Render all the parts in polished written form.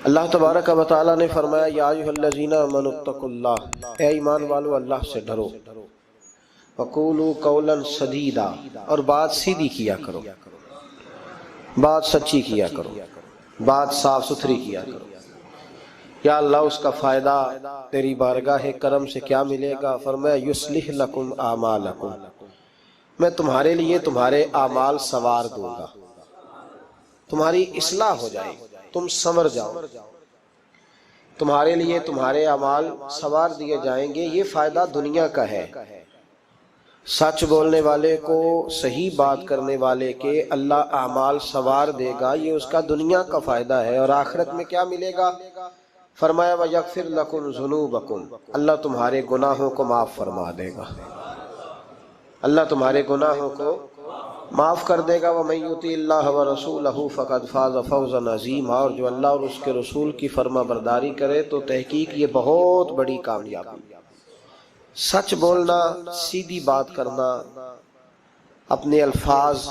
अल्लाह तबारक व तआला ने फरमाया, या अय्युहल्लज़ीना आमनुत्तकुल्लाह, ए ईमान वालो अल्लाह से डरो, वक़ूलू कौलन सदीदा, और बात सीधी किया करो, बात सच्ची किया करो, बात साफ सुथरी किया करो। या अल्लाह, उसका फ़ायदा तेरी बारगाह करम से क्या मिलेगा? फरमाया, युस्लिह लकुम आमालकुम, मैं तुम्हारे लिए तुम्हारे आमाल सवार दूंगा, तुम्हारी इस्लाह हो जाएगी, तुम संवर जाओ, तुम्हारे लिए तुम्हारे अमाल सवार दिए जाएंगे। ये फायदा दुनिया का है। सच बोलने वाले को, सही बात करने वाले के अल्लाह अमाल सवार देगा, ये उसका दुनिया का फायदा है। और आखिरत में क्या मिलेगा? फरमाया, व यगफिर लकुम ज़ुनूबकुम, अल्लाह तुम्हारे गुनाहों को माफ फरमा देगा, अल्लाह तुम्हारे गुनाहों को माफ़ कर देगा। व मन युतिल्लाह व रसूलहु फ़क़द फ़ाज़ फ़ौज़न अज़ीमा, और जो अल्लाह और उसके रसूल की फर्मा बरदारी करे तो तहकीक ये बहुत बड़ी कामयाबी। सच बोलना, सीधी बात करना, अपने अल्फाज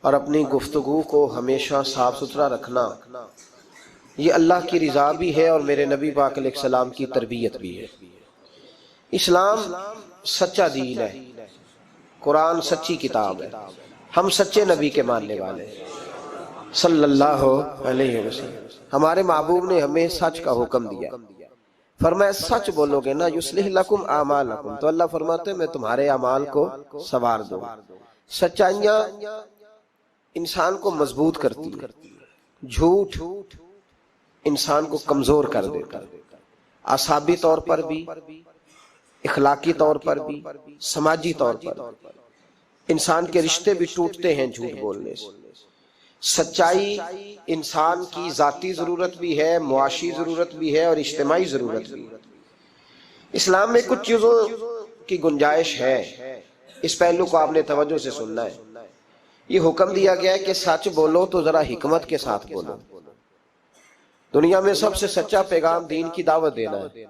और अपनी गुफ्तगू को हमेशा साफ सुथरा रखना, ये अल्लाह की रिज़ा भी है और मेरे नबी पाक अलैहिस्सलाम की तरबियत भी है। इस्लाम सच्चा दीन है, कुरान सच्ची किताब है, हम सच्चे नबी के मानने वाले हैं सल्लल्लाहु अलैहि वसल्लम। हमारे महबूब ने हमें सच का हुक्म दिया, फरमाया सच बोलोगे ना, युस्लिह लकुम आमालकुम, तो अल्लाह फरमाते मैं तुम्हारे अमाल को सवार दूं। सच्चाइयाँ इंसान को मजबूत करती है, झूठ इंसान को कमजोर कर देता है, आसाबी तौर पर भी, इखलाकी तौर पर भी, समाजी तौर पर इंसान के रिश्ते भी टूटते हैं झूठ बोलने से। सच्चाई इंसान की जाती जरूरत भी है, मुआशी जरूरत भी है और इज्तिमाई जरूरत भी है। इस्लाम में कुछ चीजों की गुंजाइश है, इस पहलू को आपने तवज्जो से सुनना है। ये हुक्म दिया गया है कि सच बोलो तो जरा हिकमत के साथ बोलो। दुनिया में सबसे सच्चा पैगाम दीन की दावत देना है,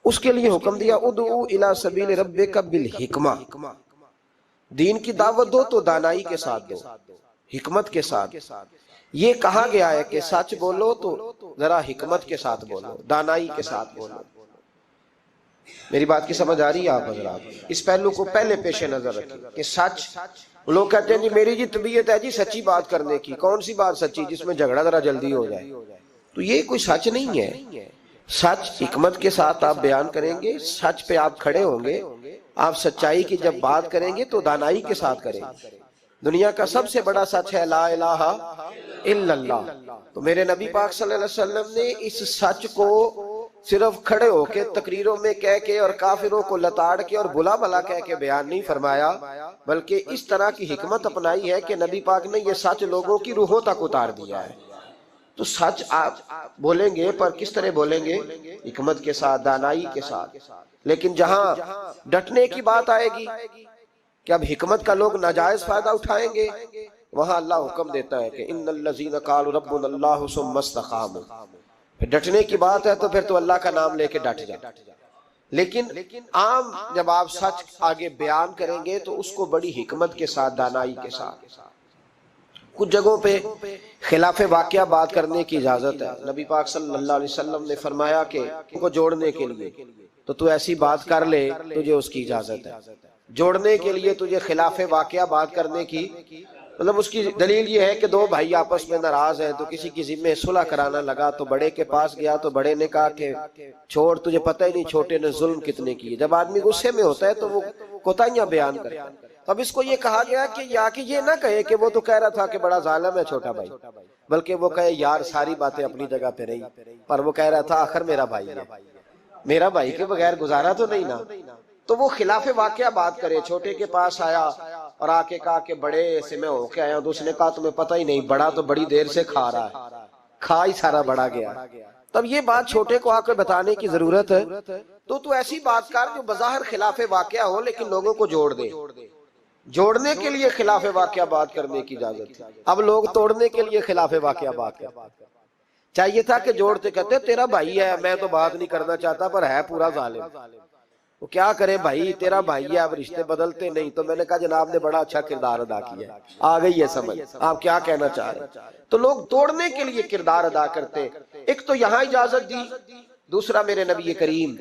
उसके लिए हुक्म दिया, उदू इला सबील रब्बिका बिल हिकमा, दीन की दावत दो तो दानाई के साथ दो, हिकमत के साथ। ये कहा गया है कि सच बोलो तो जरा हिकमत के साथ बोलो, दानाई के साथ बोलो। मेरी बात की समझ आ रही है आप हजरात? इस पहलू को पहले पेशे नजर रखें कि सच, लोग कहते हैं जी मेरी जी तबीयत है जी सच्ची बात करने की, कौन सी बात सच्ची जिसमें झगड़ा जरा जल्दी हो जाए? तो ये कोई सच नहीं है। सच हिकमत के साथ आप बयान करेंगे, सच पे आप खड़े होंगे, आप सच्चाई की जब बात करेंगे तो दानाई के साथ करेंगे। दुनिया का सबसे बड़ा सच है ला इलाहा इल्लल्लाह। तो मेरे नबी पाक सल्लल्लाहु अलैहि वसल्लम ने इस सच को सिर्फ खड़े होके तकरीरों में कह के और काफिरों को लताड़ के और बुला भला कह के बयान नहीं फरमाया, बल्कि इस तरह की हिकमत अपनाई है कि नबी पाक ने यह सच लोगों की रूहों तक उतार दिया है। तो सच आप बोलेंगे, पर किस तरह बोलेंगे? हिकमत के साथ, दानाई के साथ। लेकिन जहां डटने की बात आएगी कि अब हिकमत का लोग नाजायज फायदा उठाएंगे, वहां अल्लाह हुक्म देता है कि इन्नल्लज़ीना क़ालू रब्बुनल्लाहु सुम्मा इस्तक़ामू। डटने की बात है तो फिर तो अल्लाह का नाम लेके डट जा। लेकिन आम जब आप सच आगे बयान करेंगे तो उसको बड़ी हिकमत के साथ, दानाई के साथ। कुछ जगहों पे खिलाफे वाकया बात करने की इजाजत है। नबी पाक सल्लल्लाहु अलैहि वसल्लम ने फरमाया कि उनको जोड़ने के लिए तो तू ऐसी बात कर ले, तुझे उसकी इजाजत है। जोड़ने के लिए तुझे खिलाफे वाकया बात करने की, मतलब उसकी दलील ये है कि दो भाई आपस में नाराज हैं तो किसी की जिम्मे सुलह कराना लगा, तो बड़े के पास गया तो बड़े ने कहा कि छोड़, तुझे पता ही नहीं छोटे ने जुल्म कितने किए। जब आदमी गुस्से में होता है तो वो कोताहियां बयान करता है। अब इसको ये कहा गया कि या कि ये ना कहे कि वो तो कह रहा था कि बड़ा जालिम है छोटा भाई, बल्कि वो कहे यार सारी बातें अपनी जगह पे रही, पर वो कह रहा था आखिर मेरा भाई है, मेरा भाई के बगैर गुजारा तो नहीं ना। तो वो खिलाफे वाकया बात करे। छोटे के पास आया और आके कहा कि बड़े से मैं होके आया हूं, तो उसने कहा तुम्हें पता ही नहीं, बड़ा तो बड़ी देर से खा रहा है, खा ही सारा बड़ा गया। तब ये बात छोटे को आकर बताने की जरूरत है। तो तू ऐसी बात कर जो बज़ाहिर खिलाफे वाकया हो लेकिन लोगों को जोड़ दे। जोड़ने के लिए खिलाफे वाकया बात करने की इजाजत है। अब लोग तोड़ने के लिए खिलाफे वाकया बात करते हैं। चाहिए था कि जोड़ते, कहते तेरा भाई है, मैं तो बात नहीं करना चाहता पर है पूरा जालिम, वो क्या करे भाई, तेरा भाई है, आप रिश्ते बदलते नहीं। तो मैंने कहा जनाब ने बड़ा अच्छा किरदार अदा किया, आ गई है समझ, आप क्या कहना चाह रहे। तो लोग तोड़ने के लिए किरदार अदा करते। एक तो यहाँ इजाजत दी, दूसरा मेरे नबी करीम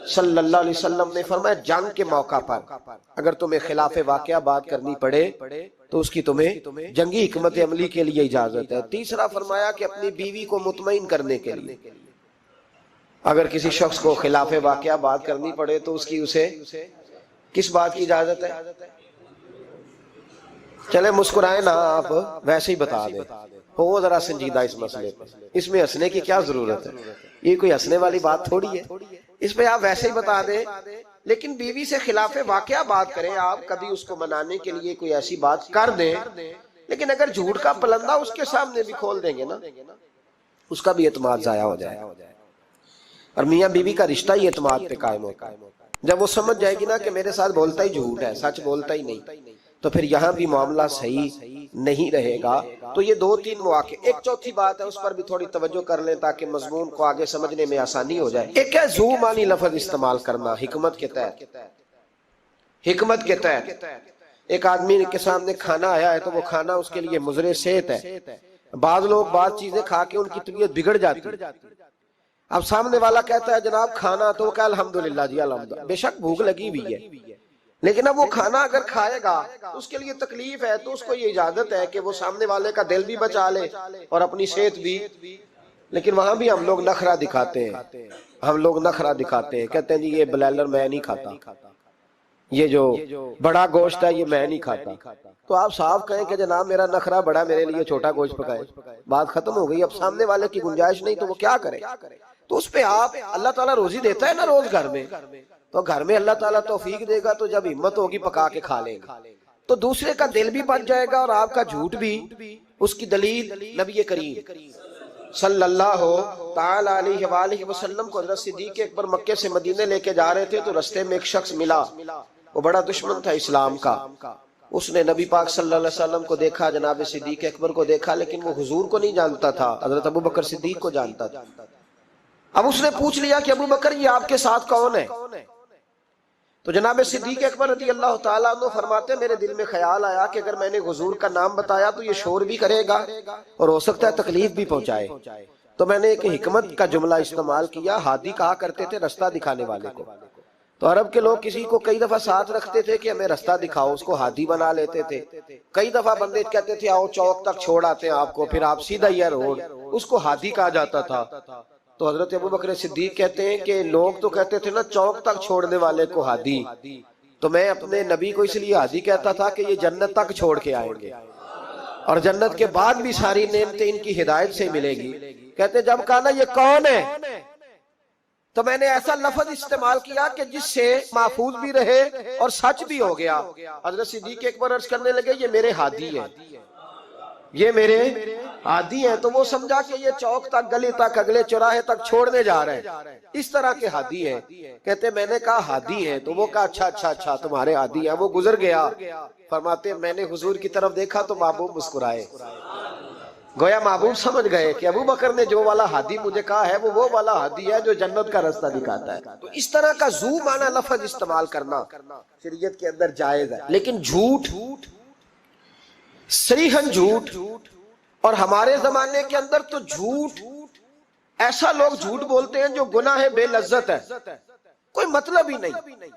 सल्लल्लाहु अलैहि वसल्लम ने फरमाया जंग के मौका पर अगर तुम्हें खिलाफ वाकया बात करनी पड़े तो उसकी तुम्हें जंगी हिकमत अमली के लिए इजाजत है। तीसरा फरमाया कि अपनी बीवी को मुतमईन करने के लिए अगर किसी शख्स को खिलाफ वाकया बात करनी पड़े तो उसकी उसे किस बात की इजाजत है। चले मुस्कुराए ना आप, वैसे ही बता दे, हो जरा संजीदा इस मसले पर, इसमें हंसने की क्या जरूरत है, ये कोई हंसने वाली बात थोड़ी है, इस पे आप वैसे ही बता दे। लेकिन बीवी से खिलाफ वाकया बात करें आप, कभी उसको मनाने के लिए कोई ऐसी बात कर दें, लेकिन अगर झूठ का पलंदा उसके सामने भी खोल देंगे ना, उसका भी एतमाद जाया हो जाए। और मियाँ बीवी का रिश्ता ही एतमाद पे कायम होता है। जब वो समझ जाएगी ना कि मेरे साथ बोलता ही झूठ है, सच बोलता ही नहीं, तो फिर यहाँ भी मामला सही नहीं रहेगा। तो ये दो तीन मौके। एक चौथी बात है, उस पर भी थोड़ी तवज्जो कर लें ताकि मजमून को आगे समझने में आसानी हो जाए। एक है जू मानी लफ्ज इस्तेमाल करना हिकमत के तहत। हिकमत के तहत एक आदमी के सामने खाना आया है तो वो खाना उसके लिए मुजरे सेहत है। बाद लोग बाद चीजें खा के उनकी तबीयत बिगड़ जाती है। अब सामने वाला कहता है जनाब खाना, तो वो कहे अल्हम्दुलिल्लाह जी अल्हम्दुलिल्लाह, बेशक भूख लगी हुई है, लेकिन अब वो खाना अगर खाएगा तो उसके लिए तकलीफ है, तो उसको ये इजाजत है कि वो सामने वाले का दिल भी बचा ले और अपनी सेहत भी। लेकिन वहां भी हम लोग नखरा दिखाते हैं, हम लोग नखरा दिखाते हैं, कहते हैं जी ये ब्लैलर मैं नहीं खाता, ये जो बड़ा गोश्त है ये मैं नहीं खाता। तो आप साफ कहें कि जनाब मेरा नखरा बड़ा, मेरे लिए छोटा गोश्त पकाए, बात खत्म हो गई। अब सामने वाले की गुंजाइश नहीं तो वो क्या करे। तो उस पे आप, अल्लाह ताला रोजी देता है ना रोज घर में, तो घर में अल्लाह ताला तौफीक देगा तो जब हिम्मत होगी पका के खा लेंगे, तो दूसरे का दिल भी बच जाएगा और आपका झूठ भी। उसकी दलील नबी करीम सल्लल्लाहु ताला अलैहि वसल्लम को हज़रत सिद्दीक़ अकबर मक्के से मदीने लेके जा रहे थे, तो रास्ते में एक शख्स मिला, वो बड़ा दुश्मन था इस्लाम का। उसने नबी पाक सल्लल्लाहु अलैहि वसल्लम को देखा, जनाब सिद्दीक़ अकबर को देखा, लेकिन वो हुजूर को नहीं जानता था, हज़रत अबू बकर सिद्दीक को जानता था। अब उसने पूछ लिया कि अबू बकर ये आपके साथ कौन है। तो जनाब सिद्दीक़ अकबर रज़ी अल्लाह ताला अन्हु फरमाते मेरे दिल में ख्याल आया कि अगर मैंने हुजूर का नाम बताया तो ये शोर भी करेगा और हो सकता है तकलीफ भी पहुंचाए। तो मैंने एक हिकमत का जुमला इस्तेमाल किया। हादी कहा करते थे रास्ता दिखाने वाले को। तो अरब के लोग किसी को कई दफा साथ रखते थे कि हमें रास्ता दिखाओ, उसको हादी बना लेते थे। कई दफा बंदे कहते थे आओ चौक तक छोड़ आते हैं आपको, फिर आप सीधा ही रोड, उसको हादी कहा जाता था। तो हजरत अबू बकर सिद्दीक कहते हैं कि लोग तो कहते थे ना चौक तक छोड़ने वाले को हादी, तो मैं अपने नबी को इसलिए हादी कहता था कि ये जन्नत तक छोड़ के आएंगे और जन्नत के बाद भी सारी नेमतें इनकी हिदायत से मिलेगी। कहते जब कहा ना ये कौन है, तो मैंने ऐसा लफ्ज इस्तेमाल किया कि जिससे महफूज भी रहे और सच भी हो गया। हजरत सिद्दीक अकबर अर्ज करने लगे ये मेरे हादी है, ये मेरे हादी है। तो वो समझा कि ये चौक तक, गली तक, अगले चौराहे तक छोड़ने जा रहे हैं, इस तरह के हादी है। कहते मैंने कहा हादी है, तो वो कहा अच्छा अच्छा अच्छा तुम्हारे हादी है। वो गुजर गया। फरमाते मैंने हुजूर की तरफ देखा तो महबूब मुस्कुराए, गोया महबूब समझ गए कि अबू बकर ने जो वाला हादी मुझे कहा है वो वाला हादी है जो जन्नत का रास्ता दिखाता है। तो इस तरह का जू माना लफ्ज इस्तेमाल करना शरीयत के अंदर जायज है। लेकिन झूठ, सरीहन झूठ, और हमारे जमाने के अंदर तो झूठ, ऐसा लोग झूठ बोलते हैं जो गुनाह है, बेलज्जत है, कोई मतलब ही नहीं।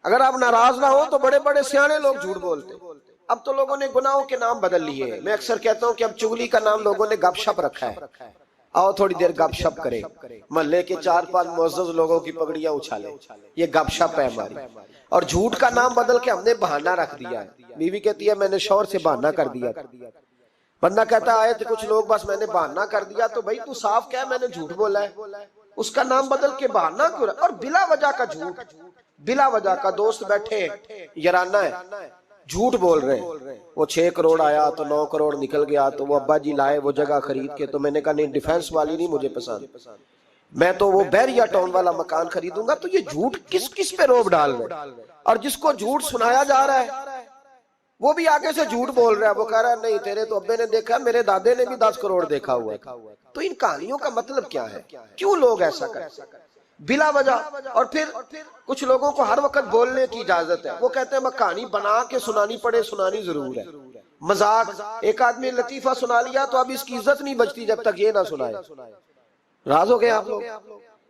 अगर आप नाराज ना हो तो बड़े बड़े सियाने लोग झूठ बोलते हैं। अब तो लोगों ने गुनाहों के नाम बदल लिए। मैं अक्सर कहता हूं कि अब चुगली का नाम लोगों ने गपशप रखा है। आओ थोड़ी देर गपशप करें, मोहल्ले के 4-5 मुअज़्ज़ज़ लोगों की पगड़ियां उछाले, ये गपशप है हमारी। और झूठ का नाम बदल के हमने बहाना रख दिया है। बीवी कहती है मैंने शौहर से बहाना कर दिया, बंदा कहता आए थे कुछ लोग बस मैंने बहाना कर दिया। तो भाई तू साफ कह मैंने झूठ बोला है, उसका नाम बदल के बहाना क्यों? और बिला वजह का झूठ, बिला वजह का। दोस्त बैठे याराना है, झूठ बोल रहे हैं, वो 6 करोड़ आया तो 9 करोड़ निकल गया, तो वो अब्बा जी लाए वो जगह खरीद के। तो मैंने कहा नहीं डिफेंस वाली नहीं मुझे पसंद, मैं तो वो बैरिया टाउन वाला मकान खरीदूंगा। तो ये झूठ किस किस पे रोब डाल रहे। और जिसको झूठ सुनाया जा रहा है वो भी आगे से झूठ बोल रहा है। वो कह रहा है नहीं तेरे तो अब्बे ने देखा, मेरे दादे ने भी 10 करोड़ देखा हुआ है। तो इन कहानियों का मतलब क्या है, क्यों लोग ऐसा करते हैं? बिला वजह। और फिर कुछ लोगों को हर वक्त बोलने की इजाजत है, वो कहते हैं मैं कहानी बना के सुनानी पड़े, सुनानी जरूर है। मजाक, एक आदमी लतीफा सुना लिया तो अब इसकी इज्जत नहीं बचती जब तक ये ना सुनाए। राज हो गए आप लोग,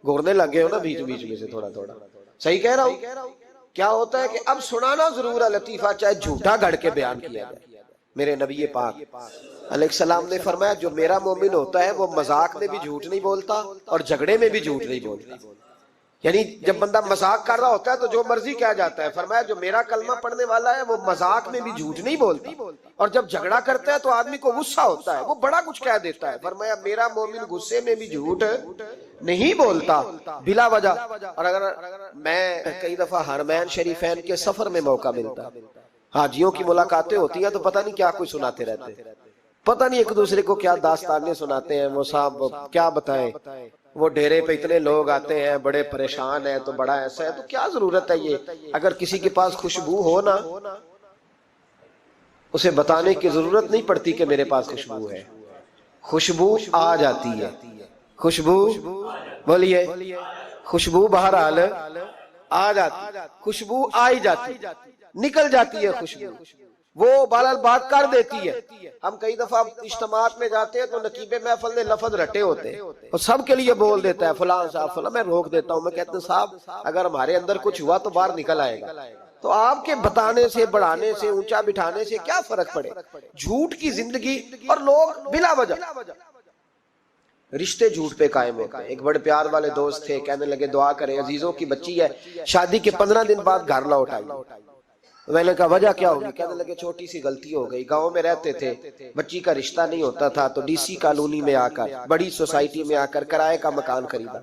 घूरने लग गए हो ना बीच बीच में से थोड़ा थोड़ा। सही कह रहा हूं? क्या होता है कि अब सुनाना जरूर है लतीफा, चाहे झूठा गढ़ के बयान किया जाए। मेरे नबी पाक अलैहिस्सलाम ने फरमाया जो मेरा मोमिन होता है वो मजाक में भी झूठ नहीं बोलता और झगड़े में भी झूठ नहीं बोलता। यानी जब बंदा मजाक कर रहा होता है तो जो मर्जी कह जाता है। फरमाया जो मेरा कलमा पढ़ने वाला है वो मजाक में भी झूठ नहीं बोलता, और जब झगड़ा करता है तो आदमी को गुस्सा होता है, वो बड़ा कुछ कह देता है। फरमाया मेरा मोमिन गुस्से में भी झूठ नहीं बोलता बिला वजह। और अगर मैं कई दफा हरमैन शरीफैन के सफर में मौका मिलता, हाजियों की मुलाकातें होती हैं तो पता नहीं क्या कुछ सुनाते रहते, पता नहीं एक दूसरे को क्या दास्तानें सुनाते हैं। वो साहब क्या बताएं, वो डेरे पे इतने लोग आते हैं, बड़े परेशान है तो बड़ा ऐसा है, तो क्या जरूरत है ये। अगर किसी के पास खुशबू हो ना, उसे बताने की जरूरत नहीं पड़ती कि मेरे पास खुशबू है, खुशबू आ जाती है। खुशबू बोलिए, खुशबू बहरहाल आ जाती, खुशबू आ ही जाती, निकल जाती है खुशबू, वो बाल बात कर देती है। हम कई दफा इज्तिमात में जाते हैं तो नकीबे महफिल ने लफ्ज रटे होते हैं और सबके लिए बोल देता है फलां साहब फलां। मैं रोक देता हूँ, मैं कहता हूँ साहब अगर हमारे अंदर कुछ हुआ तो बाहर निकल आएगा। तो आपके बताने से, बढ़ाने से, ऊंचा बिठाने से क्या फर्क पड़े। झूठ की जिंदगी, और लोग बिला वजह रिश्ते झूठ पे कायम होते हैं। एक बड़े प्यार वाले दोस्त थे, कहने लगे दुआ करें, अजीजों की बच्ची है, शादी के 15 दिन बाद घर लौट आई। मैंने कहा वजह क्या होगी? कहने लगे छोटी सी गलती हो गई, गांव में रहते थे, बच्ची का रिश्ता नहीं होता था तो डीसी कॉलोनी में आकर, बड़ी सोसाइटी में आकर किराए का मकान खरीदा,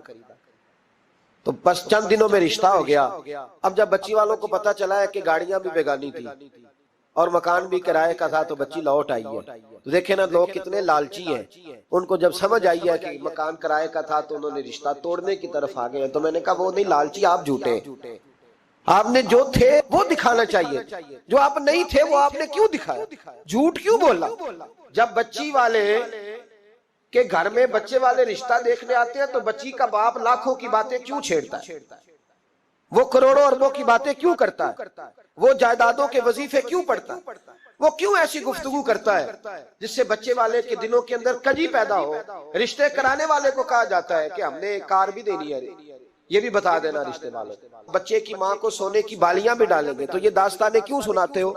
तो बस चंद दिनों में रिश्ता हो गया। अब जब बच्ची वालों को पता चला है कि गाड़ियां भी बेगानी थी और मकान भी किराए का था तो बच्ची लौट आई है। तो देखे ना लोग कितने लालची हैं। उनको जब समझ आई है कि मकान किराए का था तो उन्होंने रिश्ता तोड़ने की तरफ आ गए। तो मैंने कहा वो नहीं लालची, आप झूठे। आपने जो थे वो दिखाना चाहिए, जो आप नहीं थे वो आपने क्यों दिखाया, झूठ क्यों बोला। जब बच्ची वाले के घर में बच्चे वाले रिश्ता देखने आते हैं तो बच्ची का बाप लाखों की बातें क्यों छेड़ता है, वो करोड़ों अरबों की बातें क्यों करता है, वो जायदादों के वजीफे क्यों पढ़ता है, वो क्यों ऐसी गुफ्तगू करता है जिससे बच्चे वाले के दिलों के अंदर कजी पैदा हो। रिश्ते कराने वाले को कहा जाता है कि हमने कार भी देनी है, ये भी बता देना रिश्ते वालों। बच्चे की माँ को सोने की बालियां भी डालेंगे, तो ये दास्तानें क्यों सुनाते हो?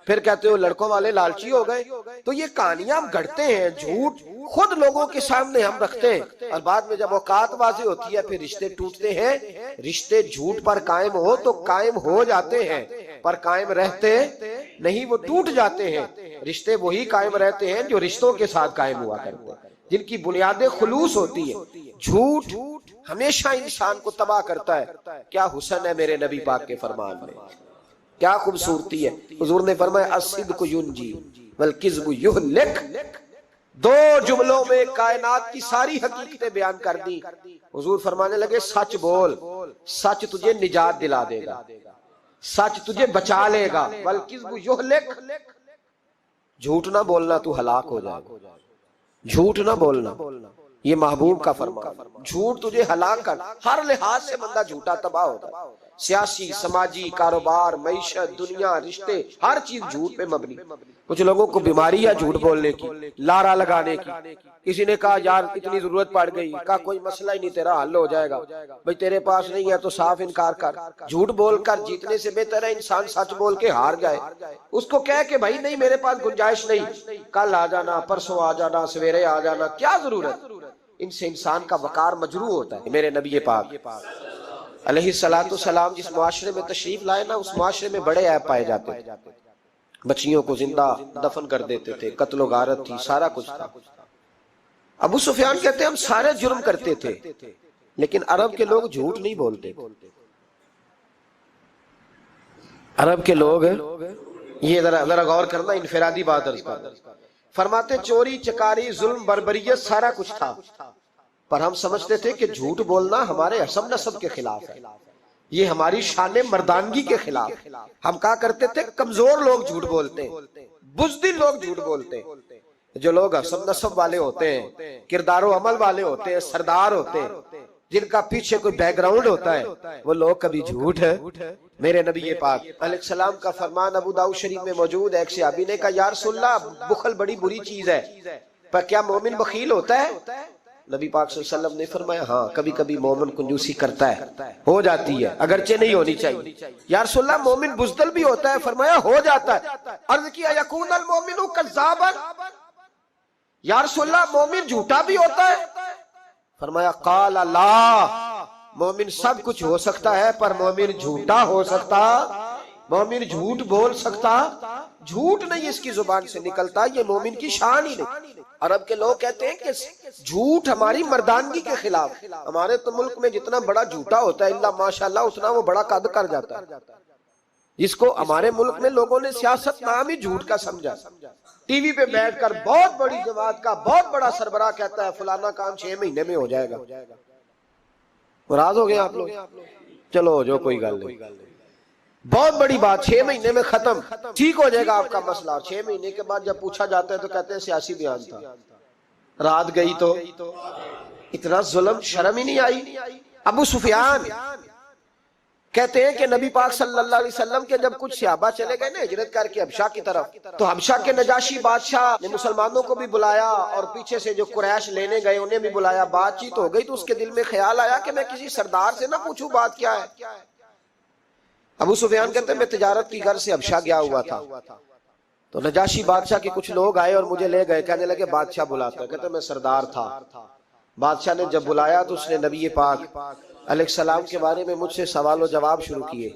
फिर कहते हो लड़कों वाले लालची हो गए। तो ये कहानियां हम गढ़ते हैं, झूठ खुद लोगों के सामने हम रखते हैं, और बाद में जब औकात बाजी होती है फिर रिश्ते टूटते हैं। रिश्ते झूठ पर कायम हो तो कायम हो जाते हैं, पर कायम रहते नहीं, वो टूट जाते हैं। रिश्ते वही कायम रहते हैं जो रिश्तों के साथ कायम हुआ करते हैं, जिनकी बुनियादें खुलूस होती है। झूठ हमेशा इंसान को तबाह करता है। क्या हुस्न है मेरे नबी पाक के फरमान में, क्या खूबसूरती है। हुजूर ने फरमाया अस्सिद्क़ु युंजी वल किज़्बु युहलिक। दो जुमलों में कायनात की सारी हकीकतें बयान कर दी। हुजूर फरमाने लगे सच बोल, सच तुझे निजात दिला देगा, सच तुझे बचा लेगा। वल किज़्बु युहलिक, झूठ ना बोलना तू हलाक हो जाएगा, झूठ ना बोलना, ये महबूब का फरमान। झूठ तुझे हलाक कर, हर लिहाज से बंदा झूठा तबाह होता है। सियासी, समाजी, कारोबार, मईशत, दुनिया, रिश्ते, हर चीज झूठ पे मबनी। कुछ लोगों को बीमारी है झूठ बोलने की, लारा लगाने की। किसी ने कहा यार इतनी जरूरत पड़ गई, कहा कोई मसला ही नहीं, तेरा हल हो जाएगा। भाई तेरे पास नहीं है तो साफ इनकार कर। झूठ बोलकर जीतने से बेहतर है इंसान सच बोल के हार जाए। उसको कह के भाई नहीं मेरे पास गुंजाइश नहीं, कल आ जाना, परसों आ जाना, सवेरे आ जाना, क्या जरूरत। इनसे इंसान का वकार मजरू होता है। मेरे नबी पाक अलैहिस्सलातु सलाम जिस मुआशरे में तशरीफ लाए ना, उस मुआशरे में बड़े ऐब पाए जाते थे। बच्चियों को जिंदा दफन कर देते थे, कत्लो गारत थी, सारा कुछ था। अबू सुफियान कहते हैं हम सारे जुर्म करते थे, लेकिन अरब के लोग झूठ नहीं बोलते। अरब के लोग, ये जरा गौर करना, इनफिरादी बात अर्ज कर। फरमाते चोरी चकारी जुल्म बर्बरियत सारा कुछ था, पर हम समझते थे कि झूठ बोलना हमारे हसब नसब के खिलाफ है, ये हमारी शान मर्दानगी के खिलाफ। हम क्या करते थे, कमजोर लोग झूठ बोलते, बुज़दिल लोग झूठ बोलते। जो लोग हसब नसब वाले होते हैं, किरदारो अमल वाले होते हैं, सरदार होते हैं, जिनका पीछे कोई बैकग्राउंड होता है, वो लोग कभी झूठ है। मेरे नबी पाक अलैहिस्सलाम का फरमान अबू दाऊद शरीफ में मौजूद है। एक सहाबी ने कहा या रसूलल्लाह, बुखल बड़ी बुरी चीज है, पर क्या मोमिन बखील होता है? नबी पाक सल्लल्लाहु अलैहि वसल्लम ने फरमाया हाँ, कभी कभी मोमिन कंजूसी करता है, हो जाती है, अगरचे नहीं होनी चाहिए। या रसूलल्लाह, मोमिन बुज़दिल भी होता है? फरमाया हो जाता है। अर्ज़ किया यकूनल मोमिनु कज़्ज़ाबन, या रसूलल्लाह मोमिन झूठा भी होता है? फरमाया क़ाल ला, मोमिन सब कुछ हो सकता है पर मोमिन झूठा हो सकता, मोमिन झूठ बोल सकता, झूठ नहीं इसकी जुबान से निकलता, ये मोमिन की शान ही नहीं। अरब के लोग कहते हैं कि झूठ हमारी मर्दानगी के खिलाफ। हमारे तो मुल्क में जितना बड़ा झूठा होता है इल्ला माशाल्लाह उतना वो बड़ा कद कर जाता है, जिसको हमारे मुल्क में लोगों ने सियासत नाम ही झूठ का समझा। टीवी पे बैठकर बहुत बड़ी जमात का बहुत बड़ा सरबराह कहता है फलाना काम 6 महीने में हो जाएगा। नाराज हो गए आप लोग? चलो जो कोई गल नहीं, बहुत बड़ी बात, 6 महीने में खत्म, ठीक हो जाएगा आपका मसला। 6 महीने के बाद जब पूछा जाता है तो कहते हैं सियासी बयान था। रात गई तो इतना जुल्म, शर्म ही नहीं आई। अबू सुफियान कहते हैं कि नबी पाक सल्लल्लाहु अलैहि वसल्लम के जब कुछ सहाबा चले गए ना हिजरत करके हबशा की तरफ, तो हबशा के नजाशी बादशाह ने मुसलमानों को भी बुलाया और पीछे से जो कुरैश लेने गए उन्हें भी बुलाया। बातचीत हो गई तो उसके दिल में ख्याल आया कि मैं किसी सरदार से ना पूछूं बात क्या है। अबू सुफियान कहते हैं मैं तिजारत की घर से हबशा गया हुआ था, तो नजाशी बादशाह के कुछ लोग आए और मुझे ले गए। कहने लगे बादशाह बुलाता है। कहते मैं सरदार था। बादशाह ने जब बुलाया तो उसने नबी पाक अलैहिस्सलाम के बारे में मुझसे सवाल और जवाब शुरू किए।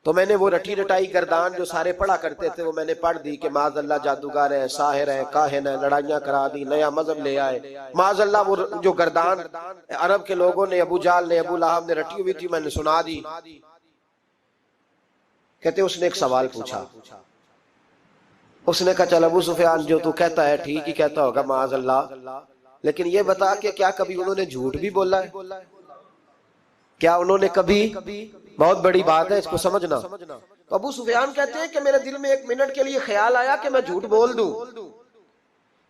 तो मैंने वो रटी रटाई गर्दान जो सारे पढ़ा करते थे वो मैंने पढ़ दी कि माज़अल्लाह जादूगर है, साहिर है, काहिन है, लड़ाइयां करा दी, नया मजहब ले आए। माज़अल्लाह वो जो गर्दान अरब के लोगों ने, अबू जाल ने, अबू लहब ने रटी हुई थी, मैंने सुना दी। कहते उसने एक सवाल पूछा। उसने कहा चल अबू सुफियान जो तू कहता है ठीक ही कहता होगा माज़अल्लाह, लेकिन ये बता कि क्या कभी उन्होंने झूठ भी बोला है? क्या उन्होंने कभी, बहुत बड़ी बात है इसको समझना। तो अबू सुफियान कहते हैं कि मेरे दिल में 1 मिनट के लिए ख्याल आया कि मैं झूठ बोल दूं,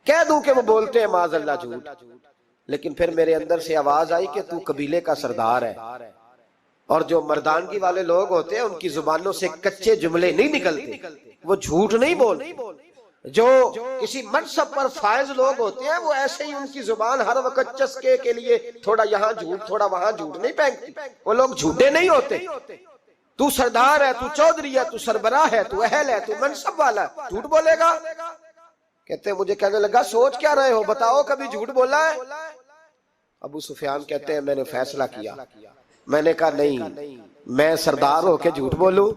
कह दूं कि वो बोलते हैं माज़अल्लाह झूठ, लेकिन फिर मेरे अंदर से आवाज आई कि तू कबीले का सरदार है और जो मर्दानगी वाले लोग होते हैं उनकी जुबानों से कच्चे जुमले नहीं निकलते, वो झूठ नहीं बोलते। जो किसी मनसब पर फायज लोग होते हैं वो ऐसे ही उनकी जुबान हर वक्त चस्के के लिए थोड़ा यहाँ झूठ थोड़ा वहां झूठ नहीं फेंकती, वो लोग झूठे नहीं होते। तू सरदार है, तू चौधरी है, तू सरबराह है, तू अहल है, तू मनसब वाला है, झूठ बोलेगा? कहते मुझे कहने लगा सोच क्या रहे हो, बताओ कभी झूठ बोला है? अबू सुफियान कहते हैं मैंने फैसला किया। मैंने कहा नहीं, मैं सरदार होके झूठ बोलूं?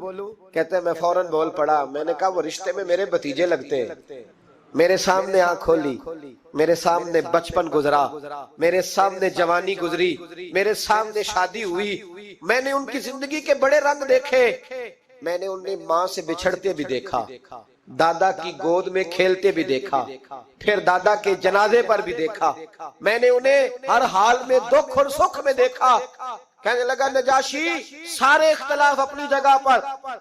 कहते हैं मैं फौरन बोल पड़ा। मैंने कहा वो रिश्ते में मेरे भतीजे लगते हैं। मेरे सामने आंख खोली, मेरे सामने बचपन गुजरा, मेरे सामने जवानी गुजरी, मेरे सामने शादी हुई, मैंने उनकी जिंदगी के बड़े रंग देखे। मैंने उन्हें माँ से बिछड़ते भी देखा, दादा की गोद में खेलते भी देखा, फिर दादा के जनाजे पर भी देखा। मैंने उन्हें हर हाल में दुख और सुख में देखा। कहने लगा नजाशी सारे इख्तलाफ अपनी जगह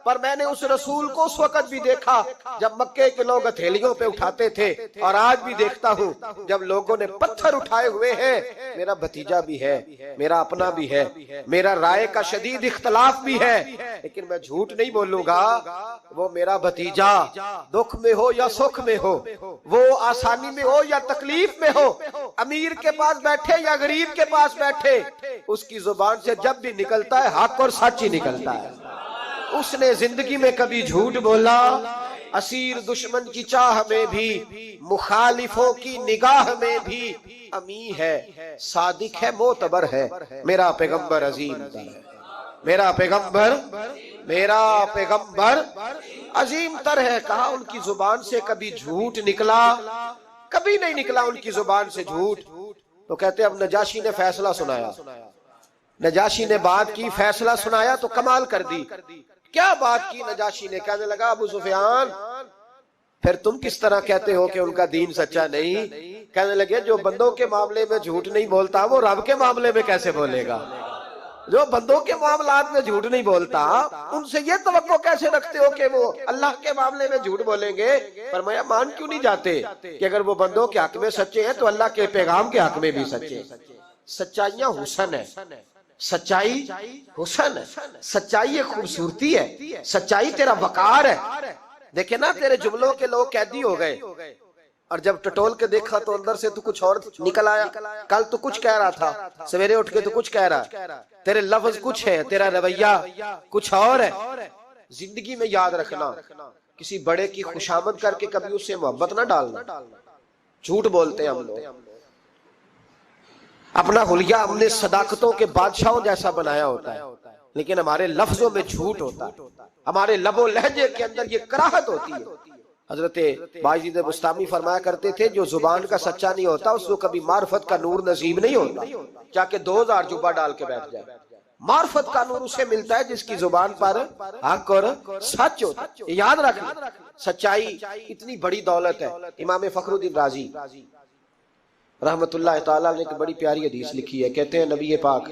पर मैंने उस रसूल को उस वक्त भी देखा जब मक्के के लोग हथेलियों पे उठाते थे, और आज भी देखता हूँ जब लोगों ने पत्थर उठाए हुए हैं। मेरा भतीजा भी है, मेरा अपना भी है, मेरा राय का शदीद इख्तलाफ भी है, लेकिन मैं झूठ नहीं बोलूंगा। वो मेरा भतीजा दुख में हो या सुख में हो, वो आसानी में हो या तकलीफ में हो, अमीर के पास बैठे या गरीब के पास बैठे, उसकी जुबान से जब भी निकलता है हक और सच ही निकलता है। उसने जिंदगी में कभी झूठ बोला? असीर दुश्मन की चाह में भी, मुखालिफों की निगाह में भी अमी है, सादिक है, मोतबर है, मेरा पैगंबर अजीम है। मेरा पैगंबर अजीम तर है। कहा उनकी जुबान से कभी झूठ निकला? कभी नहीं निकला उनकी जुबान से झूठ। तो कहते अब नजाशी ने फैसला सुनाया। नजाशी ने बात की, फैसला सुनाया तो कमाल कर दी। क्या बात की नजाशी ने? कहने लगा अबू सुफियान फिर तुम किस तरह कहते हो कि उनका दीन सच्चा नहीं? कहने लगे जो बंदों के मामले में झूठ नहीं बोलता वो रब के मामले में कैसे बोलेगा? जो बंदों के मामलात में झूठ नहीं बोलता उनसे ये तवक्को कैसे रखते हो कि वो अल्लाह के मामले में झूठ बोलेंगे? फरमाया मान क्यों नहीं जाते कि अगर वो बंदों के हक में सच्चे हैं तो अल्लाह के पैगाम के हक में भी सच्चे। सच्चाइयां हुसन है, सच्चाई हुसन है, सच्चाई एक खूबसूरती है, सच्चाई तेरा वकार है। देखे ना तेरे जुमलों के लोग कैदी हो गए और जब टटोल के देखा तो अंदर से तू कुछ और निकल आया। कल तू कुछ कह रहा था, सवेरे उठ के तू कुछ कह रहा है, तेरे लफ्ज कुछ है, तेरा रवैया कुछ और है। जिंदगी में याद रखना, किसी बड़े की खुशामद करके कभी उससे मोहब्बत ना डालना। झूठ बोलते हैं हम लोग, अपना हुलिया हमने सदाकतों के बादशाहों जैसा बनाया होता है, लेकिन हमारे लफ्जों में झूठ होता है, हमारे लबो लहजे के अंदर ये कराहत होती है। हजरत बायजीद बुस्तामी फरमाया करते थे, जो जुबान का सच्चा नहीं होता उसको कभी मार्फत का नूर नसीब नहीं होता, जाके 2000 जुबा डाल के बैठ जाए। मार्फत का नूर उसे मिलता है जिसकी जुबान पर हक और सच होता है। याद रखना, सच्चाई इतनी बड़ी दौलत है। इमाम फखरुद्दीन राजी रहमतुल्लाह ताला ने एक बड़ी प्यारी हदीस लिखी है। कहते हैं नबी पाक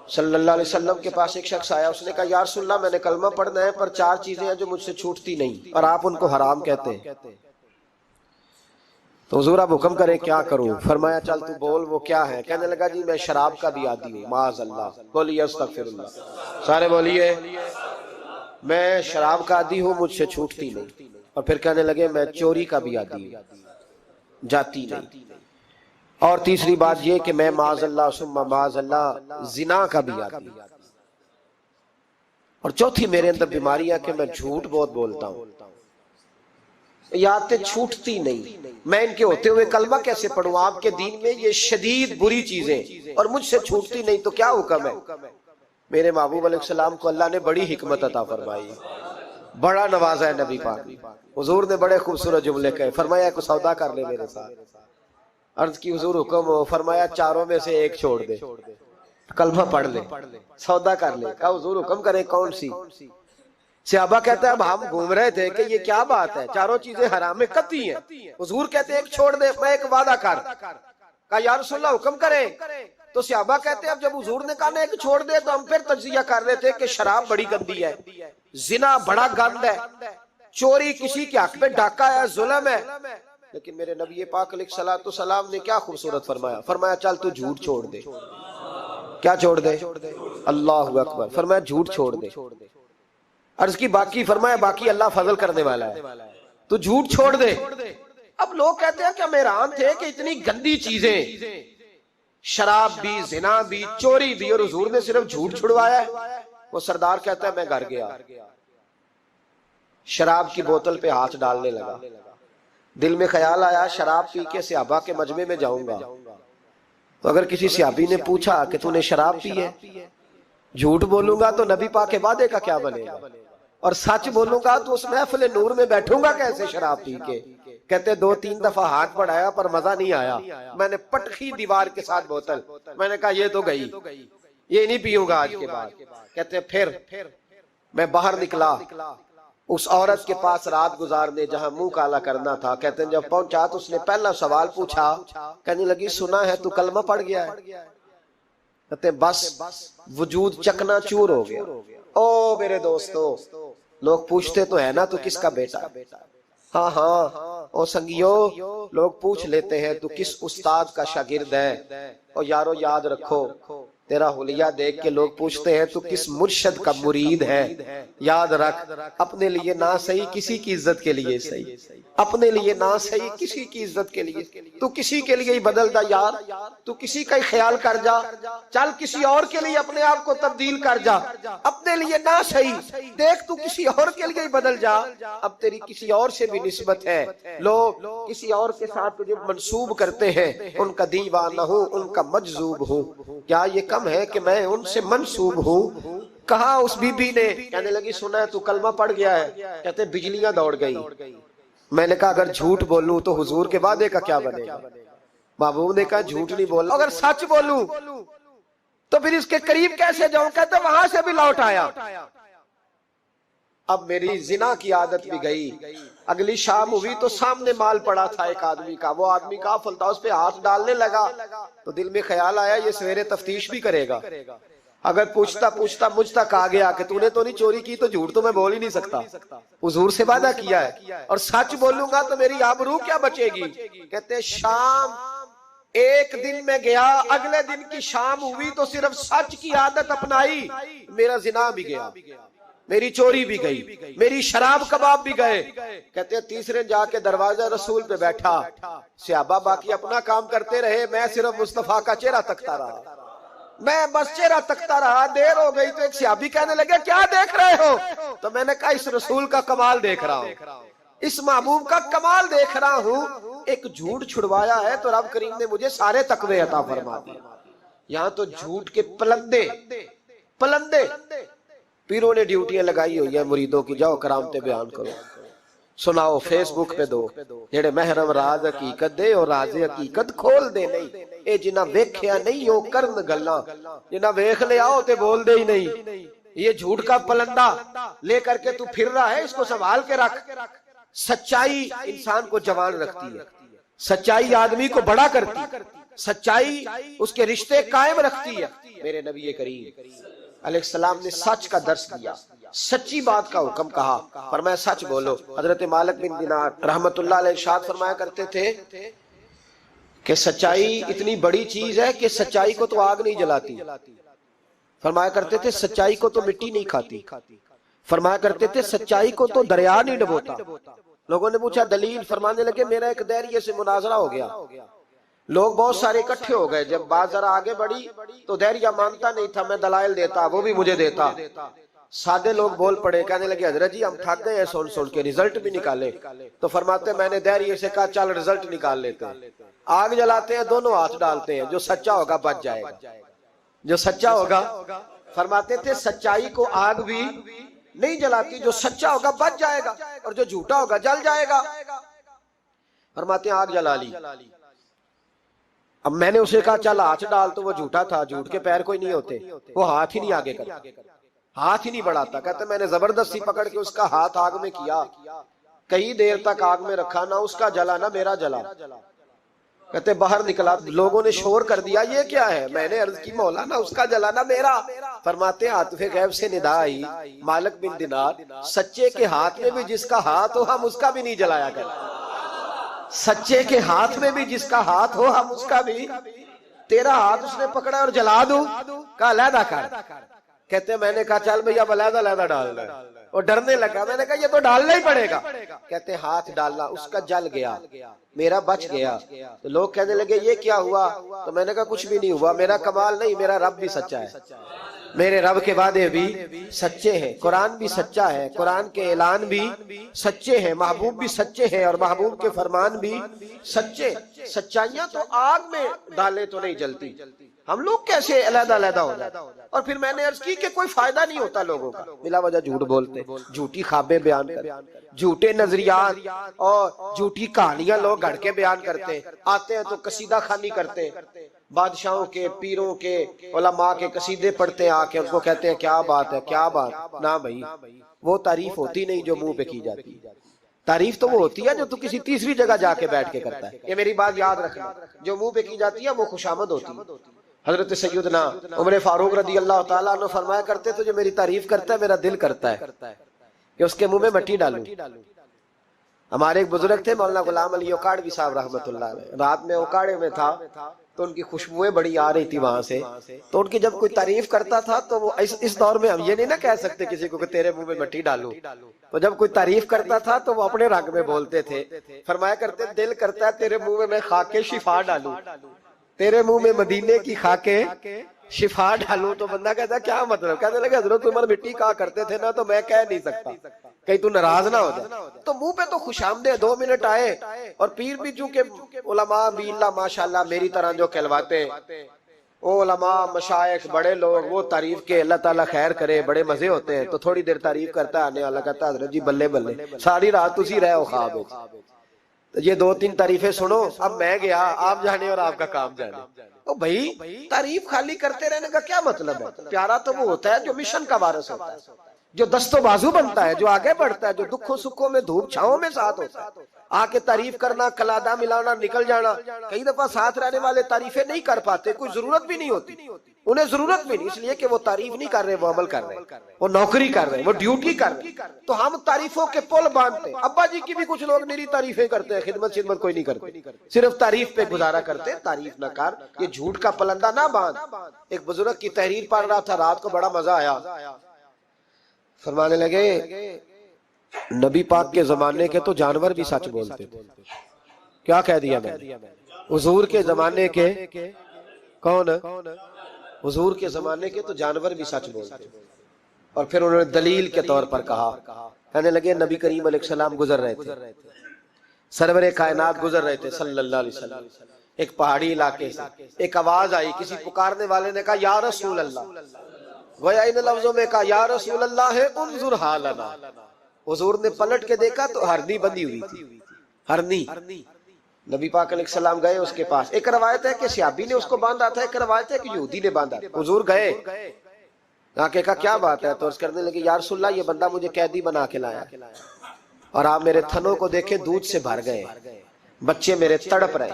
सल्लल्लाहु अलैहि वसल्लम के पास एक शख्स आया, उसने कहा या रसूलल्लाह मैंने कलमा पढ़ना है पर 4 चीजें हैं जो मुझसे छूटती नहीं और आप उनको हराम कहते हैं, तो हुजूर आप हुक्म करें क्या करूं? फरमाया चल तू बोल वो क्या है। कहने लगा जी मैं शराब का भी आदी हूं। माअज़ल्लाह, बोलिए अस्तगफिरुल्लाह, सारे बोलिए मैं शराब का आदी हूं, मुझसे छूटती नहीं। और फिर कहने लगे मैं चोरी का भी आदी हूं, जाती नहीं। और तीसरी बात ये कि मैं माअज़ल्लाह सुम्मा माअज़ल्लाह जिना का भी आदी हूं। और चौथी मेरे अंदर बीमारी है कि मैं झूठ बहुत बोलता हूं, यादें छूटती नहीं। मैं इनके होते हुए कलमा कैसे पढ़ूं? आपके दीन में ये शदीद बुरी चीजें और मुझसे छूटती नहीं, तो क्या हुक्म है? मेरे महबूब अलैहिस्सलाम को अल्लाह ने बड़ी हिकमत अता फरमाई, बड़ा नवाजा है नबी पाक। हुजूर ने बड़े खूबसूरत जुमले कहे, फरमाया को सौदा कर ले मेरे साथ। अर्ज की हुजूर हुक्म हो, फरमाया चारों में से एक छोड़ दे, कलमा पढ़ ले, सौदा कर ले। कहा हुजूर हुक्म करे कौन सी? सहाबा कहता है अब हम घूम रहे थे कि ये क्या बात है, चारों चीजें हराम में कतई हैं। हुजूर कहते एक छोड़ दे, मैं एक वादा कर। कहा या रसूलल्लाह हुक्म करे। तो सहाबा कहते हैं अब जब हुजूर ने कहा ना एक छोड़ दे, तो हम फिर तज्जिया कर रहे थे कि शराब बड़ी गंदी है, जिना बड़ा गंद है, चोरी किसी के हक में डाका है, जुल्म है। लेकिन मेरे नबी पाक अलैहिस्सलातु सलाम ने क्या खूबसूरत फरमाया, फरमाया चल तू झूठ छोड़ दे। क्या छोड़ दे? अल्लाहु अकबर। फरमाया झूठ छोड़ दे। अर्ज की बाकी, फरमाया बाकी अल्लाह फजल करने वाला है, तो झूठ छोड़ दे। अब लोग कहते हैं कि हम हैरान थे कि इतनी गंदी चीजें, शराब भी, जिना भी, चोरी भी, और हुजूर ने सिर्फ झूठ छुड़वाया है। वो सरदार कहता है मैं घर गया, शराब की बोतल पे हाथ डालने लगा, दिल में ख्याल आया शराब पी के सहाबा के मजमे में जाऊंगा, तो अगर किसी सहाबी ने पूछा कि तूने शराब पी है, झूठ बोलूंगा तो नबी पाक के वादे का क्या बनेगा, और सच बोलूंगा तो उस महफिल नूर में बैठूंगा कैसे शराब पी के। कहते 2-3 दफा हाथ बढ़ाया पर मजा नहीं आया, मैंने पटखी दीवार के साथ बोतल, मैंने कहा ये तो गई, ये नहीं पीऊंगा आज के बाद। कहते फिर मैं बाहर निकला उस औरत के पास रात गुजारने जहां मुंह काला करना था। कहते हैं जब पहुंचा तो उसने पहला सवाल पूछा, कहने लगी सुना है तू कलमा पढ़ गया है? कहते बस वजूद चकनाचूर हो गया। ओ मेरे दोस्तों, लोग पूछते तो है ना तू किसका बेटा? हाँ ओ संगियो, लोग पूछ लेते हैं तू किस उस्ताद का शागिर्द है। और यारो याद रखो, तेरा हुलिया देख के लोग पूछते हैं तू किस मुर्शद का मुरीद है। याद रख, अपने लिए ना सही किसी की इज्जत के लिए सही, अपने लिए ना सही किसी की इज्जत के लिए, तू किसी के लिए ही बदल जा यार, तू किसी का ही ख्याल कर जा, चल किसी और के लिए अपने आप को तब्दील कर जा। अपने लिए ना सही देख, तू किसी और के लिए ही बदल जा, अब तेरी किसी और से भी निस्बत है। लोग किसी और के साथ तुझे मंसूब करते हैं, उनका दीवाना हूँ, उनका मजजूब हूँ, क्या ये कम है कि मैं उनसे मंसूब हूँ? कहा उस बीबी ने, कहने लगी सुना है तू कलमा पढ़ गया है? कहते बिजलियां दौड़ गई। मैंने कहा अगर झूठ बोलूं तो हुजूर के वादे का क्या बनेगा? महबूब ने कहा झूठ नहीं बोलना, अगर सच बोलूं तो फिर इसके करीब कैसे जाऊं? कहते वहां से भी लौट आया। अब मेरी जिना की आदत भी गई। अगली शाम हुई तो सामने माल पड़ा था एक आदमी का, वो आदमी काफिल था, उस पे हाथ डालने लगा तो दिल में ख्याल आया ये सवेरे तफ्तीश भी करेगा। अगर पूछता पूछता मुझ तक आ गया कि तूने तो नहीं चोरी की, तो झूठ तो मैं बोल ही नहीं सकता, हुजूर से वादा किया है, और सच बोलूंगा तो मेरी आबरू क्या बचेगी। कहते शाम एक दिन में गया, अगले दिन की शाम हुई तो सिर्फ सच की आदत अपनाई, मेरा जिना भी गया, मेरी चोरी भी गई, मेरी शराब कबाब भी गए। कहते हैं तीसरे जाके दरवाजा रसूल पे बैठा, सहाबा बाकी अपना काम करते रहे, मैं सिर्फ मुस्तफा का चेहरा तकता रहा, मैं बस चेहरा तकता रहा। देर हो गई तो एक सहाबी कहने लगे क्या देख रहे हो? तो मैंने कहा इस रसूल का कमाल देख रहा हूँ, इस महबूब का कमाल देख रहा हूँ। एक झूठ छुड़वाया है तो रब करीम ने मुझे सारे तकवे अता फरमा दिए। यहाँ तो झूठ के पलंदे पलंदे पीरों ने ड्यूटियां लगाई हुई है मुरीदों की, जाओ करामते बयान करो, सुनाओ फेसबुक पे दो, जेड़े महरम राज हकीकत दे और राजे हकीकत खोल दे। नहीं ये जिन्ना वेख्या नहीं वो करन गल्ला, जिन्ना वेख ले आओ ते बोल दे ही नहीं। ये झूठ का पलंदा लेकर के तू फिर रहा है, इसको संभाल के रख। सच्चाई इंसान को जवान रखती है, सच्चाई आदमी को बड़ा करती है, सच्चाई उसके रिश्ते कायम रखती है। मेरे नबी करीम अलैहिस्सलाम ने सच का दर्श दिया, सच्ची बात का हुक्म कहा, फरमाया सच बोलो। हजरत मालिक बिन दिनार रहमतुल्लाह अलैह इरशाद फरमाया करते थे कि सच्चाई इतनी बड़ी चीज है कि सच्चाई को तो आग नहीं जलाती, फरमाया करते थे सच्चाई को तो मिट्टी नहीं खाती, फरमाया करते थे सच्चाई को तो दरिया नहीं डुबोता। लोगों ने पूछा दलील, फरमाने लगे मेरा एक दैरिये से मुनाजरा हो गया, लोग बहुत सारे इकट्ठे हो गए, जब बात जरा आगे बढ़ी तो दैरिया मानता नहीं था, मैं दलाइल देता, वो भी मुझे देता। सादे लोग बोल पड़े, कहने लगे हजरत जी हम थक गए हैं सुन सुन के, रिजल्ट भी निकाले। तो फरमाते मैंने दैरिये से कहा चल रिजल्ट निकाल लेते हैं। आग जलाते हैं, दोनों हाथ डालते हैं, जो सच्चा होगा बच जाएगा, जो सच्चा होगा। फरमाते थे सच्चाई को आग भी नहीं जलाती, जो सच्चा होगा बच जाएगा और जो झूठा होगा जल जाएगा। फरमाते हैं आग जला ली, अब मैंने उसे कहा चल हाथ डाल, तो वो झूठा था, झूठ के पैर कोई नहीं होते, वो हाथ ही नहीं आगे करता, हाथ ही नहीं बढ़ाता। कहते मैंने जबरदस्ती पकड़ के उसका हाथ आग में किया, कई देर तक आग में रखा, ना उसका जला ना मेरा जला। कहते बाहर निकला, लोगों ने शोर कर दिया ये क्या है? मैंने अर्ज की मौला ना उसका जला ना मेरा। फरमाते आतिफे गैब से निदा आई, मालिक बिन दिनार सच्चे के हाथ में भी जिसका हाथ हो हम उसका भी नहीं जलाया कर, सच्चे के हाथ में भी जिसका हाथ हो हम उसका भी। तेरा हाथ उसने पकड़ा और जला दूं, कहा अलहदा कर। कहते मैंने कहा चल भैया अलहदा अलहदा डालना, और डरने लगा। मैंने कहा ये तो डालना ही पड़ेगा। कहते हाथ डालना, उसका जल गया, मेरा बच गया। तो लोग कहने लगे ये क्या हुआ? तो मैंने कहा कुछ भी नहीं हुआ, मेरा कमाल नहीं, मेरा रब भी सच्चा है, मेरे रब के वादे भी सच्चे हैं, कुरान भी सच्चा है, कुरान के ऐलान भी सच्चे हैं, महबूब भी सच्चे हैं और महबूब के फरमान भी सच्चे। सच्चाइयां तो आग में डाले तो नहीं जलती, हम लोग कैसे अलहदा अलहदा हो जाते। और फिर मैंने अर्ज की कि कोई फायदा नहीं होता लोगों का, बिला वजह झूठ बोलते, झूठी ख्वाबें बयान करते, झूठे नजरियात और झूठी कहानियां लोग गढ़ के बयान करते। आते हैं तो कसीदा खानी करते, बादशाहों के, पीरों के, उलमा के कसीदे पढ़ते हैं, आके उनको कहते हैं क्या बात है, क्या बात ना भाई। वो तारीफ होती नहीं जो मुंह पे की जाती, तारीफ तो वो होती है जो तू किसी तीसरी जगह जाके बैठ के करता है। ये मेरी बात याद रखना, जो मुंह पे की जाती है वो खुशामद होती है। हजरत सैयदना उमर फारूक रदी अल्लाह ताला अन्हु फरमाया करते तो जो मेरी तारीफ करता है मेरा दिल करता है कि उसके मुंह में मट्टी डालूं। हमारे एक बुजुर्ग थे मौलाना गुलाम अली ओकाड़वी साहब रहमतुल्लाह अलैह, रात में ओकाड़े में था तो उनकी खुशबुएं बड़ी आ रही थी वहां से, तो उनकी जब कोई तारीफ करता था तो वो इस दौर में हम ये नहीं ना कह सकते किसी को कि तेरे मुंह में मट्टी डालूं, तो जब कोई तारीफ करता था तो वो अपने रंग में बोलते थे। फरमाया करते दिल करता है तेरे मुंह में मैं खाके शिफा डालूं, तेरे मुंह में मदीने की खाके शिफा डालूं। तो बंदा कहता क्या मतलब? कहने लगे हजरत उमर मिट्टी कहा करते थे ना, तो मैं कह नहीं सकता, कहीं तू नाराज ना हो जाए। तो मुंह पे तो खुशामदे 2 मिनट आए, और पीर भी चूंकि उलमा बिल्ला माशाल्लाह मेरी तरह जो कहलवाते, ओ उलमा मशाइख बड़े लोग, वो तारीफ के अल्लाह ताला खैर करे, बड़े मजे होते हैं। तो थोड़ी देर तारीफ करता आने वाला कहता हजरत जी बल्ले बल्ले, सारी रात तुसी रहे हो ख्वाब। तो ये 2-3 तारीफें सुनो, अब मैं गया, आप जाने और आपका काम जाने। तो भाई तारीफ खाली करते रहने का क्या मतलब है? प्यारा तो वो होता है जो मिशन का वारिस होता है, जो दस्तो बाजू बनता है, जो आगे बढ़ता है, जो दुखों सुखों में धूप छाओं में साथ होता है। आके तारीफ करना, कलादा मिलाना, निकल जाना। कई दफा साथ रहने वाले तारीफें नहीं कर पाते, कोई जरूरत भी नहीं होती, उन्हें जरूरत भी नहीं, इसलिए कि वो तारीफ नहीं कर रहे, वो अमल कर रहे, वो नौकरी कर रहे, वो ड्यूटी कर रहे। तो हम तारीफों के पुल बांधते। अब्बा जी की भी कुछ लोग मेरी तारीफें करते हैं, खिदमत शिदमत कोई नहीं करते, सिर्फ तारीफ पे गुजारा करते। तारीफ न कर, ये झूठ का पलंदा ना बांध। एक बुजुर्ग की तहरीर पढ़ रहा था, रात को बड़ा मजा आया। फरमाने लगे नबी पाक के जमाने के तो जानवर भी सच बोलते थे। क्या कह दिया मैंने? हुजूर के जमाने के कौन? हुजूर के जमाने के तो जानवर भी सच बोलते। और फिर उन्होंने दलील के तौर पर कहा, कहने लगे नबी करीम अलैहिस्सलाम गुजर रहे थे, सरवरे कायनात गुजर रहे थे सल्लल्लाहु अलैहि वसल्लम, एक पहाड़ी इलाके से एक आवाज आई, किसी पुकारने वाले ने कहा या रसूल अल्लाह, गोया इन लफ्जों में कहा या रसूल अल्लाह है उन्जुर हालना। हुजूर ने पलट के देखा तो हरनी बंधी हुई थी, हरनी। नबी पाक अलैहिस्सलाम गए उसके पास। एक रवायत है कि सहाबी ने उसको बांधा था, एक रवायत है कि यहूदी ने बांधा। हुजूर गए, आके कहा क्या बात है? तो अर्ज करने लगे या रसूल अल्लाह, ये बंदा मुझे कैदी बना के लाया और आप मेरे थनों को देखे दूध से भर गए, बच्चे मेरे तड़प रहे,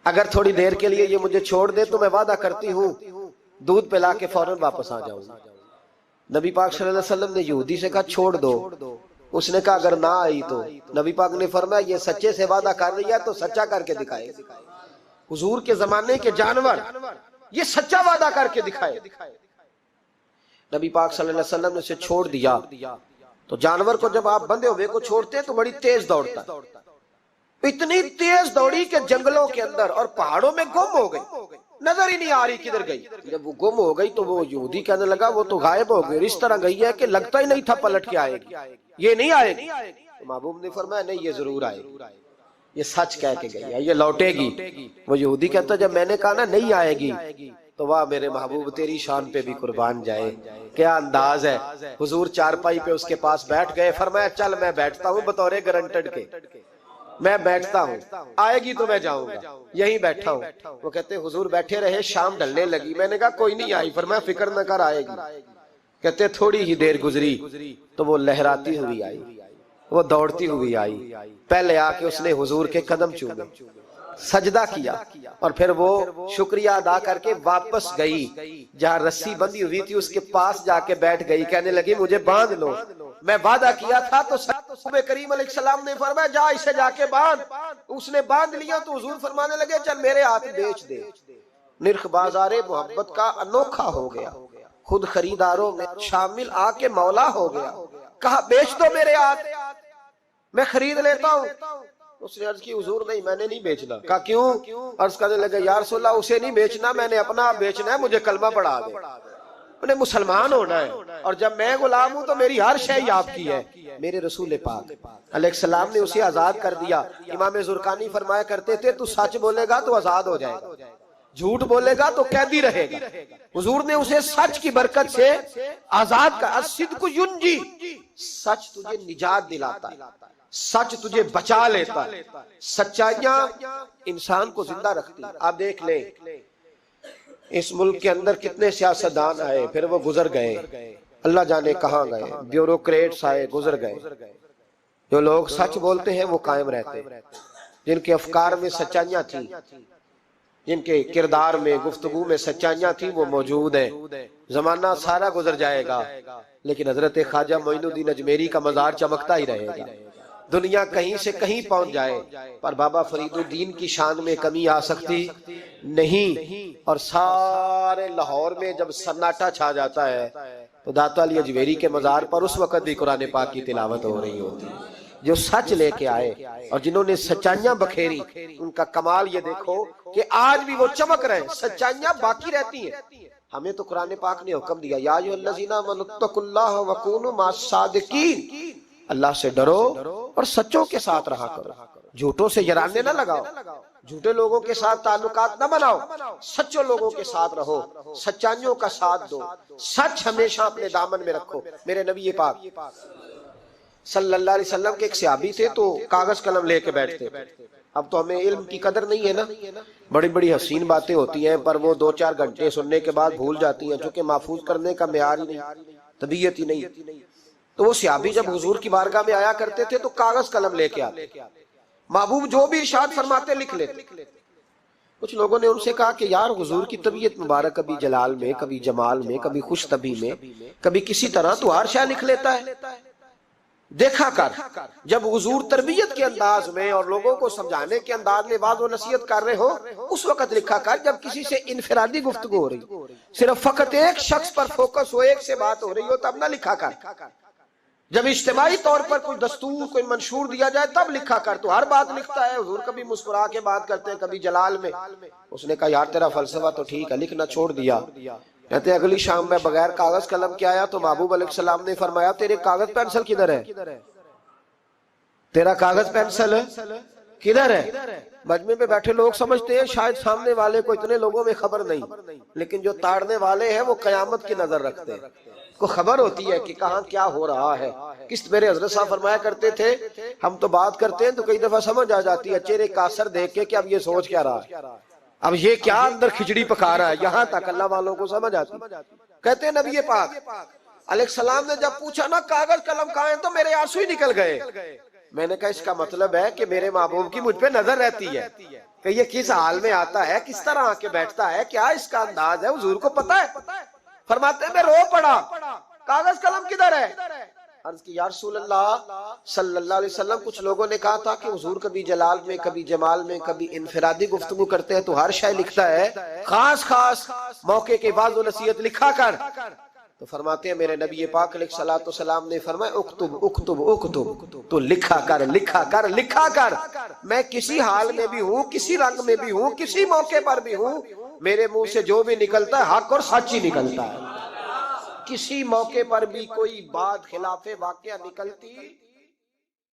अगर थोड़ी देर के लिए ये मुझे छोड़ दे तो मैं वादा करती हूँ दूध पिला के फौरन वापस आ जाऊंगा। नबी पाक सल्लल्लाहु अलैहि वसल्लम ने यहूदी से कहा छोड़ दो। उसने कहा अगर ना आई तो? नबी पाक ने फरमाया ये सच्चे से वादा कर रही है तो सच्चा करके दिखाए। हुजूर के जमाने के जानवर ये सच्चा वादा करके दिखाए। नबी पाक सल्लल्लाहु अलैहि वसल्लम ने उसे छोड़ दिया। तो जानवर को जब आप बंधे हुए को छोड़ते तो बड़ी तेज दौड़ता, इतनी तेज दौड़ी कि जंगलों के अंदर और पहाड़ों में गुम हो गई, नजर ही नहीं आ रही किधर गई। जब वो गुम हो गई तो वो यहूदी कहने लगा वो तो गायब हो गई, इस तरह गई है कि लगता ही नहीं था पलट के आएगी, ये नहीं आएगी। तो महबूब ने फरमाया नहीं ये जरूर आएगी, ये सच कह के गई है, ये लौटेगी। वो यहूदी कहता जब मैंने कहा ना नहीं आएगी तो वाह मेरे महबूब तेरी शान पे भी कुर्बान जाए, क्या अंदाज है। हुजूर चारपाई पे उसके पास बैठ गए, फरमाया चल मैं बैठता हूँ बतौरे गारंटेड के, मैं बैठता हूँ, आएगी तो मैं जाऊंगा, यहीं बैठा हूँ। वो कहते हुजूर बैठे रहे, शाम ढलने लगी, मैंने कहा कोई नहीं आई, फरमाया फिक्र न कर आएगी। कहते थोड़ी ही देर गुजरी तो वो लहराती हुई आई, वो दौड़ती हुई आई, पहले आके उसने हुजूर के कदम चूमे, सजदा किया और फिर वो शुक्रिया अदा करके वापस गई। जहाँ रस्सी बंधी हुई थी उसके पास जाके बैठ गई, कहने लगी मुझे बांध लो, मैं वादा किया था। तो करीम अलैहिस्सलाम ने फरमाया जा इसे जाके बांध। उसने बांध लिया तो हुजूर फरमाने लगे चल मेरे हाथ बेच दे। निर्ख बाजारे मोहब्बत का अनोखा हो गया, खुद खरीदारों में शामिल आके मौला हो गया। कहा बेच दो मेरे हाथ, मैं खरीद लेता हूँ। उसने अर्ज की हुजूर नहीं मैंने नहीं बेचना। कहा क्यों? अर्ज करने लगे या रसूल अल्लाह उसे नहीं बेचना, मैंने अपना बेचना है, मुझे कलमा पढ़ा दे, मैंने मुसलमान होना है और जब मैं गुलाम हूं तो मेरी हर शय आपकी है। मेरे रसूल पाक अलैहिस्सलाम ने उसे आजाद कर दिया। इमाम जुरकानी फरमाया करते थे तू सच बोलेगा तो आजाद हो जाएगा, झूठ बोलेगा तो कैदी रहेगा। हुजूर ने उसे सच की बरकत से आजाद कर। अस्सिद्क़ु युंजी, सच तुझे निजात दिलाता है, सच तुझे बचा लेता है, सच्चाइयां इंसान को जिंदा रखती है। आप देख ले इस मुल्क के अंदर कितने सियासतदान आए, फिर वो गुजर गए, अल्लाह जाने कहाँ गए, ब्यूरोक्रेट्स आए गुजर गए। जो लोग सच बोलते हैं वो कायम रहते, जिनके अफकार में सच्चाइयां थी, जिनके किरदार में गुफ्तगू में सच्चाइयां थी वो मौजूद है। जमाना सारा गुजर जाएगा लेकिन हजरत ख्वाजा मोइनुद्दीन अजमेरी का मजार चमकता ही रहेगा। दुनिया कहीं से कहीं पहुंच जाए पर बाबा फरीदुद्दीन की शान में कमी आ सकती नहीं। और सारे लाहौर में जब सन्नाटा छा जाता है तो दाता अली अजमेरी के मजार पर उस वक्त भी कुरान पाक की तिलावत हो रही होती है। जो सच लेके आए और जिन्होंने सच्चाइयां बखेरी, उनका कमाल ये देखो कि आज भी वो चमक रहे, सच्चाइयां बाकी रहती हैं। हमें तो कुरान पाक ने हुक्म दिया या अय्युहल्लज़ीना आमनुत्तकुल्लाह वकूनू मास्सादिकीन, अल्लाह से डरो और सच्चों के साथ रहा करो, झूठों से यराने ना लगाओ, झूठे लोगों के साथ ताल्लुकात ना बनाओ, सच्चों लोगों के साथ रहो, सच्चाइयों का साथ दो, सच हमेशा अपने दामन में रखो। मेरे नबी पाक सल्लल्लाहु अलैहि वसल्लम के एक सहाबी थे तो कागज कलम लेके बैठते। अब तो हमें इल्म की कदर नहीं है ना, बड़ी बड़ी हसीन बातें होती हैं पर वो 2-4 घंटे सुनने के बाद भूल जाती हैं, क्योंकि महफूज करने का मेयार ही नहीं, तबीयत ही नहीं। तो वो सहाबी जब हुजूर की बारगाह में आया करते थे तो कागज कलम लेके आते महबूब जो भी इरशाद फरमाते लिख लेते। कुछ लोगों ने उनसे कहा कि यार हुजूर की तबीयत मुबारक कभी जलाल में, कभी जमाल में, कभी खुश तबी में, कभी किसी तरह तू हर शय लिख लेता है। देखा कर, जब हुजूर तरबियत के अंदाज में और लोगों को समझाने के अंदाज में वाज़ व नसीहत कर रहे हो, उस वक्त लिखा कर। जब किसी से इनफरादी गुफ्तगू हो रही, सिर्फ फकत एक शख्स पर फोकस हो, एक से बात हो रही हो, तब ना लिखा कर। जब इज्तिमाई तौर पर कोई दस्तूर, कोई मंशूर दिया जाए, तब लिखा कर। तो हर बात लिखता है। हुजूर कभी मुस्कुरा के बात करते हैं, कभी जलाल में। उसने कहा यार तेरा फलसफा तो ठीक है, लिखना छोड़ दिया। कहते अगली शाम में बगैर कागज कलम के आया तो महबूब अलैहिस्सलाम ने फरमाया तेरे कागज पेंसिल किधर है? तेरा कागज पेंसिल किधर है? मजमे में बैठे लोग समझते हैं शायद सामने वाले को इतने लोगों में खबर नहीं, लेकिन जो ताड़ने वाले हैं वो कयामत की नजर रखते हैं। को खबर होती है कि कहाँ क्या हो रहा है। किस मेरे हजरत साहब फरमाया करते थे, हम तो बात करते हैं तो कई दफा समझ आ जाती है चेहरे का असर देख के कि अब ये सोच क्या रहा है, अब ये क्या अंदर खिचड़ी पका रहा है। यहाँ तक अल्लाह वालों को समझ आती। कहते हैं नबी पाक अलैहिस्सलाम ने जब पूछा ना कागज कलम कहाँ है, तो मेरे आंसू ही निकल गए। मैंने कहा इसका मतलब है कि मेरे महबूब की मुझ पे नजर रहती है कि ये किस हाल में आता है, किस तरह आके बैठता है, क्या इसका अंदाज है, हुजूर को पता है। फरमाते मैं रो पड़ा, कागज कलम किधर है? अर्ज की या रसूल अल्लाह सल्लल्लाहु अलैहि वसल्लम, कुछ लोगों ने कहा था कि हुजूर कभी जलाल में, कभी जमाल में, कभी इनफरादी गुफ्तगू करते हैं तो हर शय लिखता है, खास खास मौके के वाज़ व नसीहत लिखा कर। तो फरमाते हैं मेरे नबी पाक अलैहिस्सलातु वस्सलाम ने फरमाया उक्तुब उक्तुब उक्तुब, तो लिखा कर लिखा कर लिखा कर। मैं किसी हाल में भी हूँ, किसी रंग में भी हूँ, किसी मौके पर भी हूँ, मेरे मुंह से जो भी निकलता है हक और सच ही निकलता है। किसी मौके पर भी कोई बात खिलाफे वाकया निकलती